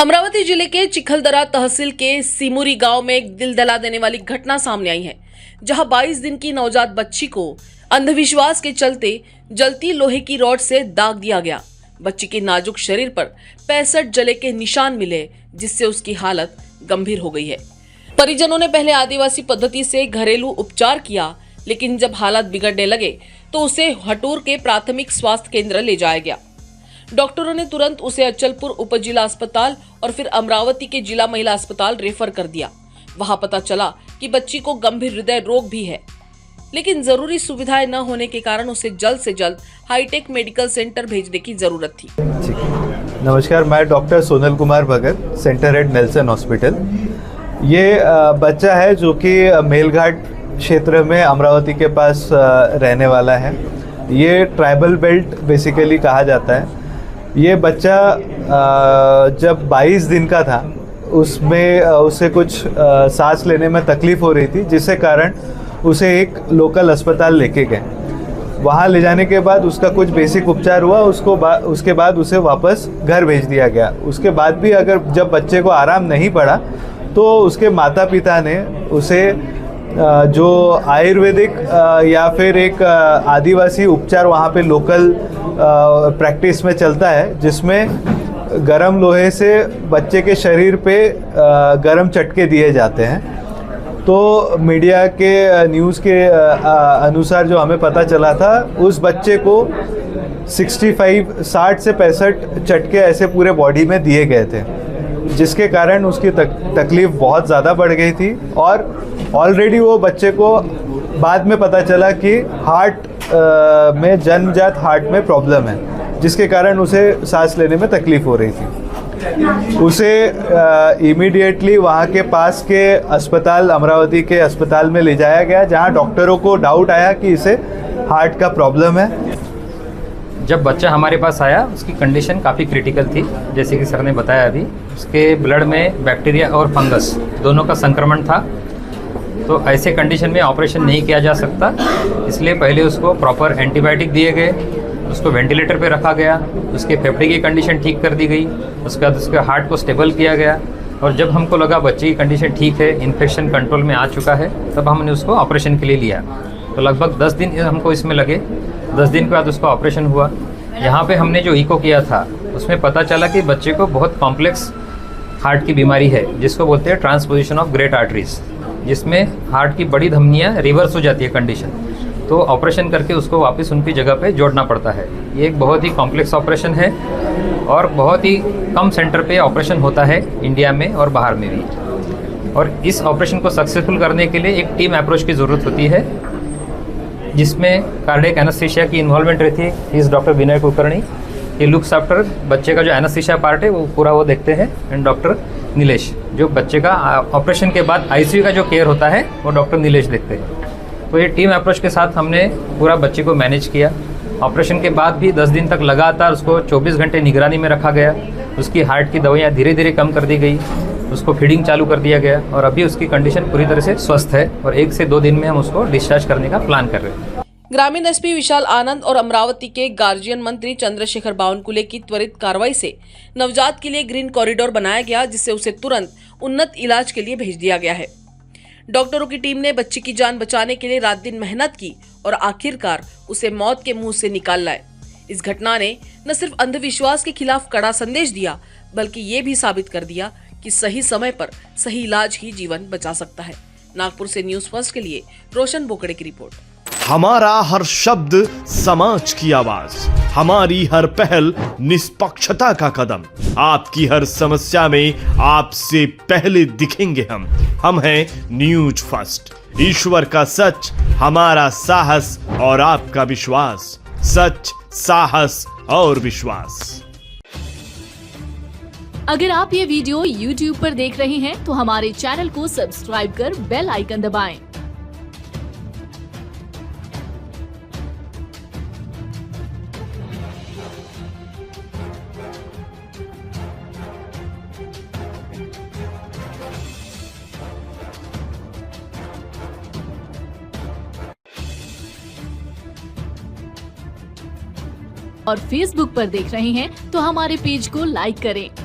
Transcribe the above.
अमरावती जिले के चिखलदरा तहसील के सिमुरी गांव में एक दिल दहला देने वाली घटना सामने आई है, जहां 22 दिन की नवजात बच्ची को अंधविश्वास के चलते जलती लोहे की रॉड से दाग दिया गया। बच्ची के नाजुक शरीर पर 65 जले के निशान मिले, जिससे उसकी हालत गंभीर हो गई है। परिजनों ने पहले आदिवासी पद्धति से घरेलू उपचार किया, लेकिन जब हालत बिगड़ने लगे तो उसे हटूर के प्राथमिक स्वास्थ्य केंद्र ले जाया गया। डॉक्टरों ने तुरंत उसे अचलपुर उप जिला अस्पताल और फिर अमरावती के जिला महिला अस्पताल रेफर कर दिया। वहां पता चला कि बच्ची को गंभीर हृदय रोग भी है, लेकिन जरूरी सुविधाएं न होने के कारण उसे जल्द से जल्द हाईटेक मेडिकल सेंटर भेजने की जरूरत थी। नमस्कार, मैं doctor Sonal Kumar Bhagat, centre head Nelson hospital. ये बच्चा है जो कि मेलघाट क्षेत्र में अमरावती के पास रहने वाला है। ये ट्राइबल बेल्ट बेसिकली कहा जाता है। ये बच्चा जब 22 दिन का था, उसमें उसे कुछ सांस लेने में तकलीफ़ हो रही थी, जिससे कारण उसे एक लोकल अस्पताल लेके गए। वहाँ ले जाने के बाद उसका कुछ बेसिक उपचार हुआ, उसके बाद उसे वापस घर भेज दिया गया। उसके बाद भी अगर जब बच्चे को आराम नहीं पड़ा तो उसके माता पिता ने उसे जो आयुर्वेदिक या फिर एक आदिवासी उपचार वहाँ पे लोकल प्रैक्टिस में चलता है, जिसमें गरम लोहे से बच्चे के शरीर पे गरम चटके दिए जाते हैं। तो मीडिया के न्यूज़ के अनुसार जो हमें पता चला था, उस बच्चे को 60 से 65 चटके ऐसे पूरे बॉडी में दिए गए थे, जिसके कारण उसकी तकलीफ़ बहुत ज़्यादा बढ़ गई थी। और ऑलरेडी वो बच्चे को बाद में पता चला कि हार्ट में जन्मजात हार्ट में प्रॉब्लम है, जिसके कारण उसे सांस लेने में तकलीफ़ हो रही थी। उसे इमीडिएटली वहाँ के पास के अस्पताल, अमरावती के अस्पताल में ले जाया गया, जहाँ डॉक्टरों को डाउट आया कि इसे हार्ट का प्रॉब्लम है। जब बच्चा हमारे पास आया, उसकी कंडीशन काफ़ी क्रिटिकल थी। जैसे कि सर ने बताया, अभी उसके ब्लड में बैक्टीरिया और फंगस दोनों का संक्रमण था। तो ऐसे कंडीशन में ऑपरेशन नहीं किया जा सकता, इसलिए पहले उसको प्रॉपर एंटीबायोटिक दिए गए, उसको वेंटिलेटर पे रखा गया, उसके फेफड़े की कंडीशन ठीक कर दी गई, उसके बाद उसके हार्ट को स्टेबल किया गया। और जब हमको लगा बच्चे की कंडीशन ठीक है, इन्फेक्शन कंट्रोल में आ चुका है, तब हमने उसको ऑपरेशन के लिए लिया। तो लगभग 10 दिन हमको इसमें लगे। 10 दिन के बाद उसका ऑपरेशन हुआ। यहाँ पे हमने जो इको किया था, उसमें पता चला कि बच्चे को बहुत कॉम्प्लेक्स हार्ट की बीमारी है, जिसको बोलते हैं ट्रांसपोजिशन ऑफ ग्रेट आर्टरीज, जिसमें हार्ट की बड़ी धमनियाँ रिवर्स हो जाती है कंडीशन। तो ऑपरेशन करके उसको वापस उनकी जगह पे जोड़ना पड़ता है। ये एक बहुत ही कॉम्प्लेक्स ऑपरेशन है और बहुत ही कम सेंटर पे ऑपरेशन होता है इंडिया में और बाहर में भी। और इस ऑपरेशन को सक्सेसफुल करने के लिए एक टीम अप्रोच की ज़रूरत होती है, जिसमें कार्डियक एनेस्थीसिया की इन्वॉल्वमेंट रहती है। इस डॉक्टर विनय कुलकर्णी, ये लुक्स आफ्टर बच्चे का जो एनेस्थीसिया पार्ट है वो पूरा वो देखते हैं। एंड डॉक्टर नीलेश, जो बच्चे का ऑपरेशन के बाद आईसीयू का जो केयर होता है वो डॉक्टर नीलेश देखते हैं। तो ये टीम अप्रोच के साथ हमने पूरा बच्चे को मैनेज किया। ऑपरेशन के बाद भी 10 दिन तक लगातार उसको 24 घंटे निगरानी में रखा गया। उसकी हार्ट की दवाइयाँ धीरे धीरे कम कर दी गई, उसको फीडिंग चालू कर दिया गया और अभी उसकी कंडीशन पूरी तरह से स्वस्थ है और 1 से 2 दिन में हम उसको डिस्चार्ज करने का प्लान कर रहे हैं। ग्रामीण एसपी विशाल आनंद और अमरावती के गार्जियन मंत्री चंद्रशेखर बावनकुले की त्वरित कार्रवाई से नवजात के लिए ग्रीन कॉरिडोर बनाया गया, जिससे उसे तुरंत उन्नत इलाज के लिए भेज दिया गया है। डॉक्टरों की टीम ने बच्ची की जान बचाने के लिए रात दिन मेहनत की और आखिरकार उसे मौत के मुंह से निकाल लाए। इस घटना ने न सिर्फ अंधविश्वास के खिलाफ कड़ा संदेश दिया, बल्कि ये भी साबित कर दिया कि सही समय पर सही इलाज ही जीवन बचा सकता है। नागपुर से न्यूज़ फर्स्ट के लिए रोशन बोकड़े की रिपोर्ट। हमारा हर शब्द समाज की आवाज, हमारी हर पहल निष्पक्षता का कदम। आपकी हर समस्या में आपसे पहले दिखेंगे हम हैं न्यूज फर्स्ट। ईश्वर का सच, हमारा साहस और आपका विश्वास। सच, साहस और विश्वास। अगर आप ये वीडियो YouTube पर देख रहे हैं तो हमारे चैनल को सब्सक्राइब कर बेल आइकन दबाएं। और Facebook पर देख रहे हैं तो हमारे पेज को लाइक करें।